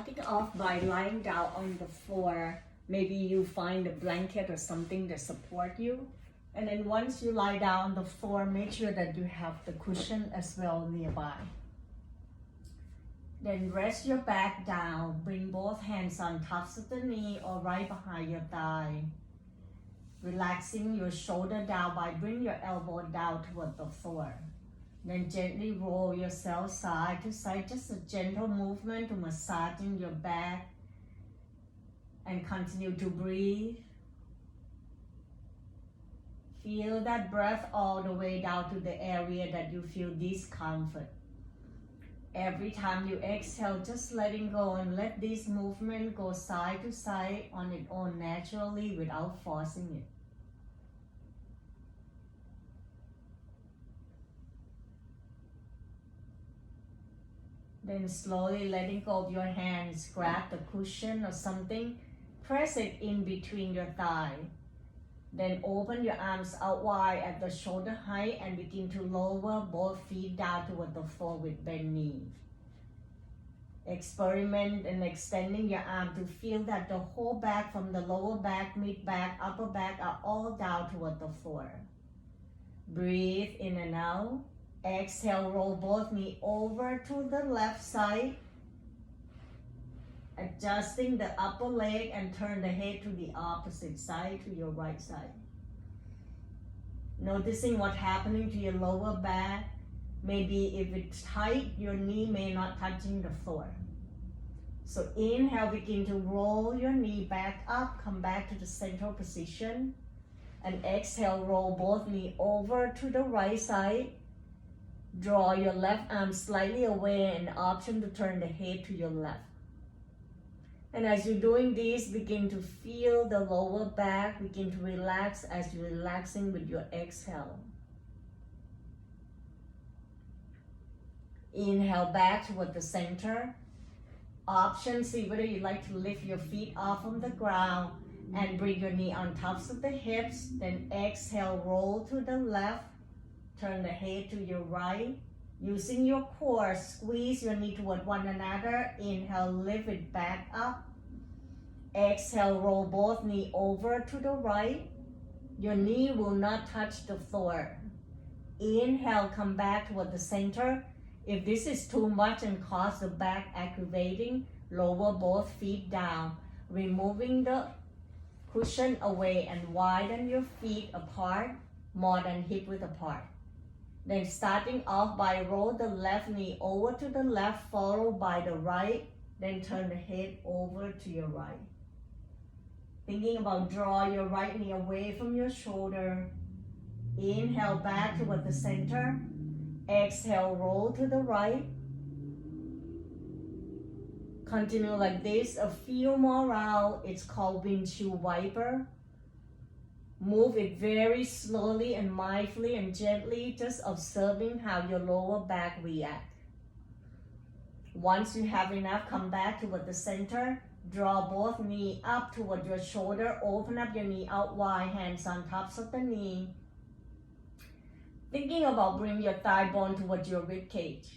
starting off by lying down on the floor. Maybe you find a blanket or something to support you. And then once you lie down on the floor, make sure that you have the cushion as well nearby. Then rest your back down. Bring both hands on tops of the knee or right behind your thigh. Relaxing your shoulder down by bring your elbow down toward the floor. Then gently roll yourself side to side, just a gentle movement to massaging your back. And continue to breathe. Feel that breath all the way down to the area that you feel discomfort. Every time you exhale, just letting go and let this movement go side to side on its own naturally without forcing it. Then slowly letting go of your hands, grab the cushion or something, press it in between your thigh. Then open your arms out wide at the shoulder height and begin to lower both feet down toward the floor with bent knee. Experiment in extending your arm to feel that the whole back from the lower back, mid back, upper back are all down toward the floor. Breathe in and out. Exhale, roll both knees over to the left side. Adjusting the upper leg and turn the head to the opposite side, to your right side. Noticing what's happening to your lower back. Maybe if it's tight, your knee may not touching the floor. So inhale, begin to roll your knee back up, come back to the central position. And exhale, roll both knees over to the right side. Draw your left arm slightly away, an option to turn the head to your left. And as you're doing this, begin to feel the lower back, begin to relax as you're relaxing with your exhale. Inhale back toward the center. Option, see whether you'd like to lift your feet off from the ground and bring your knee on tops of the hips. Then exhale, roll to the left, turn the head to your right. Using your core, squeeze your knee toward one another. Inhale, lift it back up. Exhale, roll both knees over to the right. Your knee will not touch the floor. Inhale, come back toward the center. If this is too much and cause the back aggravating, lower both feet down, removing the cushion away and widen your feet apart, more than hip width apart. Then starting off by roll the left knee over to the left, followed by the right, then turn the head over to your right. Thinking about draw your right knee away from your shoulder. Inhale back toward the center. Exhale, roll to the right. Continue like this a few more rounds. It's called windshield wiper. Move it very slowly and mindfully and gently, just observing how your lower back reacts. Once you have enough, come back toward the center. Draw both knees up toward your shoulder. Open up your knee out wide, hands on tops of the knee. Thinking about bring your thigh bone toward your rib cage.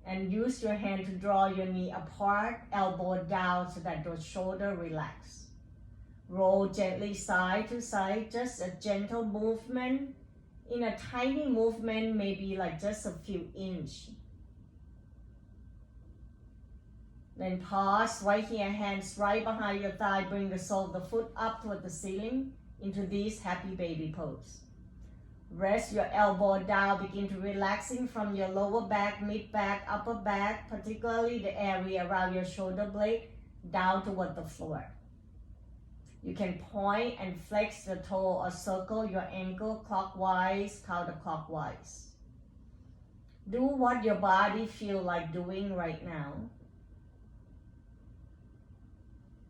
And use your hand to draw your knee apart, elbow down so that your shoulder relax. Roll gently side to side, just a gentle movement. In a tiny movement, maybe like just a few inches. Then pause right here, hands right behind your thigh. Bring the sole of the foot up toward the ceiling into this happy baby pose. Rest your elbow down, begin to relaxing from your lower back, mid back, upper back, particularly the area around your shoulder blade, down toward the floor. You can point and flex the toe or circle your ankle clockwise, counterclockwise. Do what your body feels like doing right now.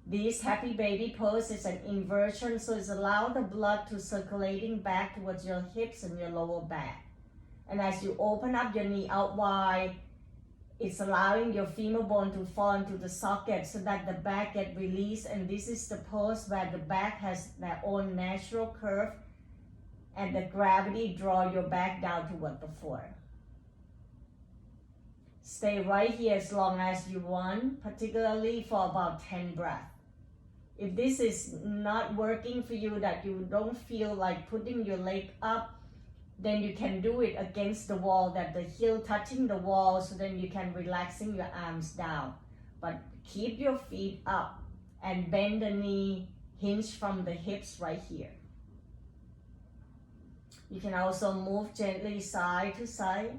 This happy baby pose is an inversion, so it's allow the blood to circulating back towards your hips and your lower back. And as you open up your knee out wide, it's allowing your femur bone to fall into the socket so that the back get released. And this is the pose where the back has their own natural curve and the gravity draw your back down toward the floor. Stay right here as long as you want, particularly for about 10 breaths. If this is not working for you, that you don't feel like putting your leg up, then you can do it against the wall, that the heel touching the wall, so then you can relaxing your arms down. But keep your feet up and bend the knee, hinge from the hips right here. You can also move gently side to side.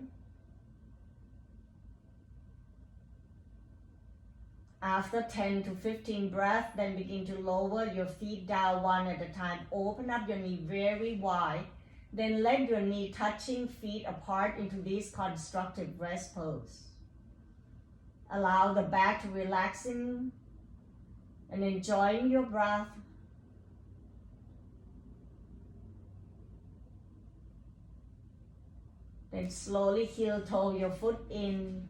After 10 to 15 breaths, then begin to lower your feet down one at a time. Open up your knee very wide. Then let your knee touching feet apart into this constructive rest pose. Allow the back to relaxing and enjoying your breath. Then slowly heel toe your foot in.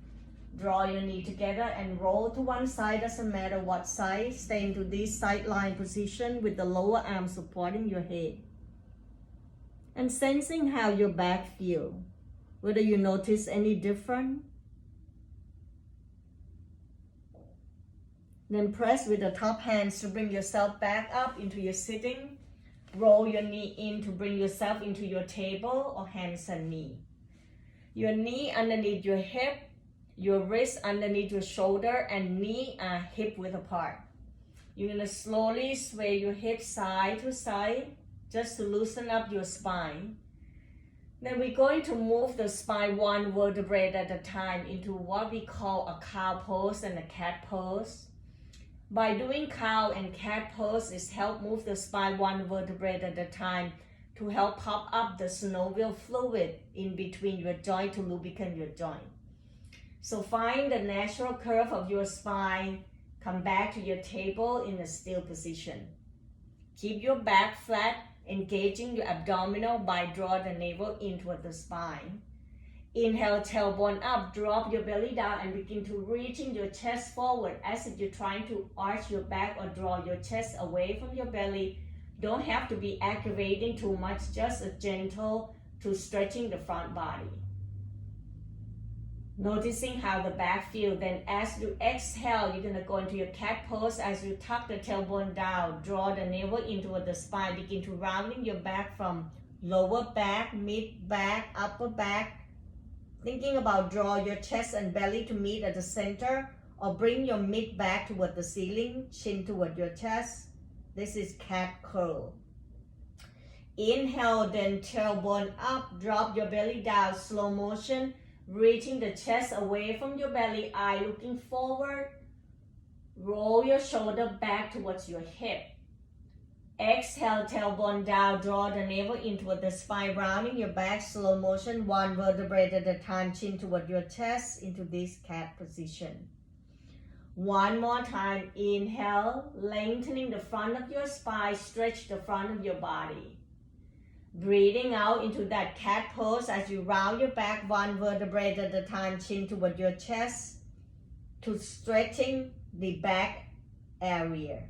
Draw your knee together and roll to one side, doesn't matter what side. Stay into this sideline position with the lower arm supporting your head. And sensing how your back feels. Whether you notice any different. Then press with the top hands to bring yourself back up into your sitting. Roll your knee in to bring yourself into your table or hands and knee. Your knee underneath your hip. Your wrist underneath your shoulder and knee are hip width apart. You're going to slowly sway your hips side to side just to loosen up your spine. Then we're going to move the spine one vertebrae at a time into what we call a cow pose and a cat pose. By doing cow and cat pose is help move the spine one vertebrae at a time to help pop up the synovial fluid in between your joint to lubricate your joint. So find the natural curve of your spine. Come back to your table in a still position. Keep your back flat, engaging your abdominal by draw the navel in toward the spine. Inhale, tailbone up, drop your belly down and begin to reaching your chest forward as if you're trying to arch your back or draw your chest away from your belly. Don't have to be aggravating too much, just a gentle to stretching the front body. Noticing how the back feels. Then as you exhale, you're going to go into your cat pose as you tuck the tailbone down. Draw the navel into the spine. Begin to rounding your back from lower back, mid back, upper back. Thinking about draw your chest and belly to meet at the center or bring your mid back toward the ceiling, chin toward your chest. This is cat curl. Inhale, then tailbone up. Drop your belly down, slow motion. Reaching the chest away from your belly, eye looking forward. Roll your shoulder back towards your hip. Exhale, tailbone down, draw the navel into the spine, rounding your back, slow motion, one vertebrae at a time, chin toward your chest into this cat position. One more time, inhale, lengthening the front of your spine, stretch the front of your body. Breathing out into that cat pose as you round your back one vertebrae at a time, chin toward your chest, to stretching the back area.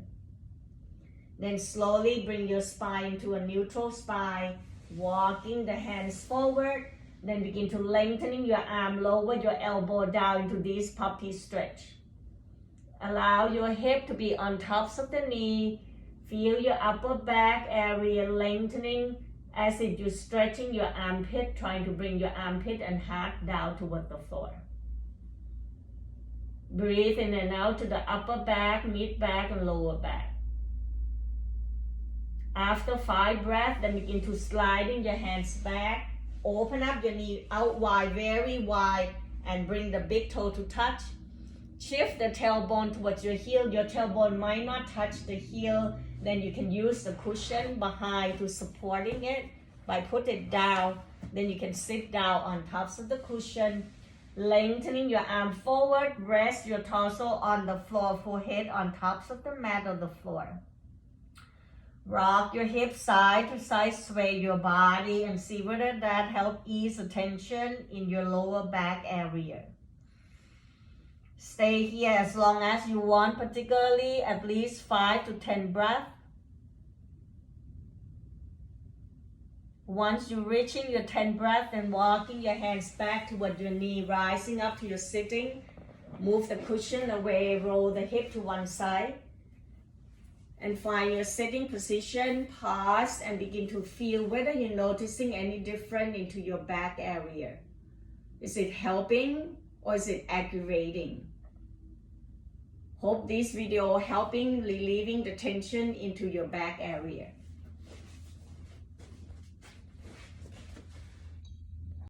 Then slowly bring your spine into a neutral spine, walking the hands forward. Then begin to lengthening your arm, lower your elbow down into this puppy stretch. Allow your hip to be on tops of the knee. Feel your upper back area lengthening as if you're stretching your armpit, trying to bring your armpit and heart down toward the floor. Breathe in and out to the upper back, mid back, and lower back. After 5 breaths, then begin to sliding your hands back. Open up your knee out wide, very wide, and bring the big toe to touch. Shift the tailbone towards your heel. Your tailbone might not touch the heel. Then you can use the cushion behind to supporting it. By put it down, then you can sit down on tops of the cushion. Lengthening your arm forward. Rest your torso on the floor, forehead on tops of the mat or the floor. Rock your hips side to side, sway your body and see whether that helps ease the tension in your lower back area. Stay here as long as you want, particularly at least 5 to 10 breaths. Once you're reaching your 10 breath and walking your hands back toward your knee, rising up to your sitting, move the cushion away, roll the hip to one side, and find your sitting position, pause, and begin to feel whether you're noticing any different into your back area. Is it helping or is it aggravating? Hope this video helping relieving the tension into your back area.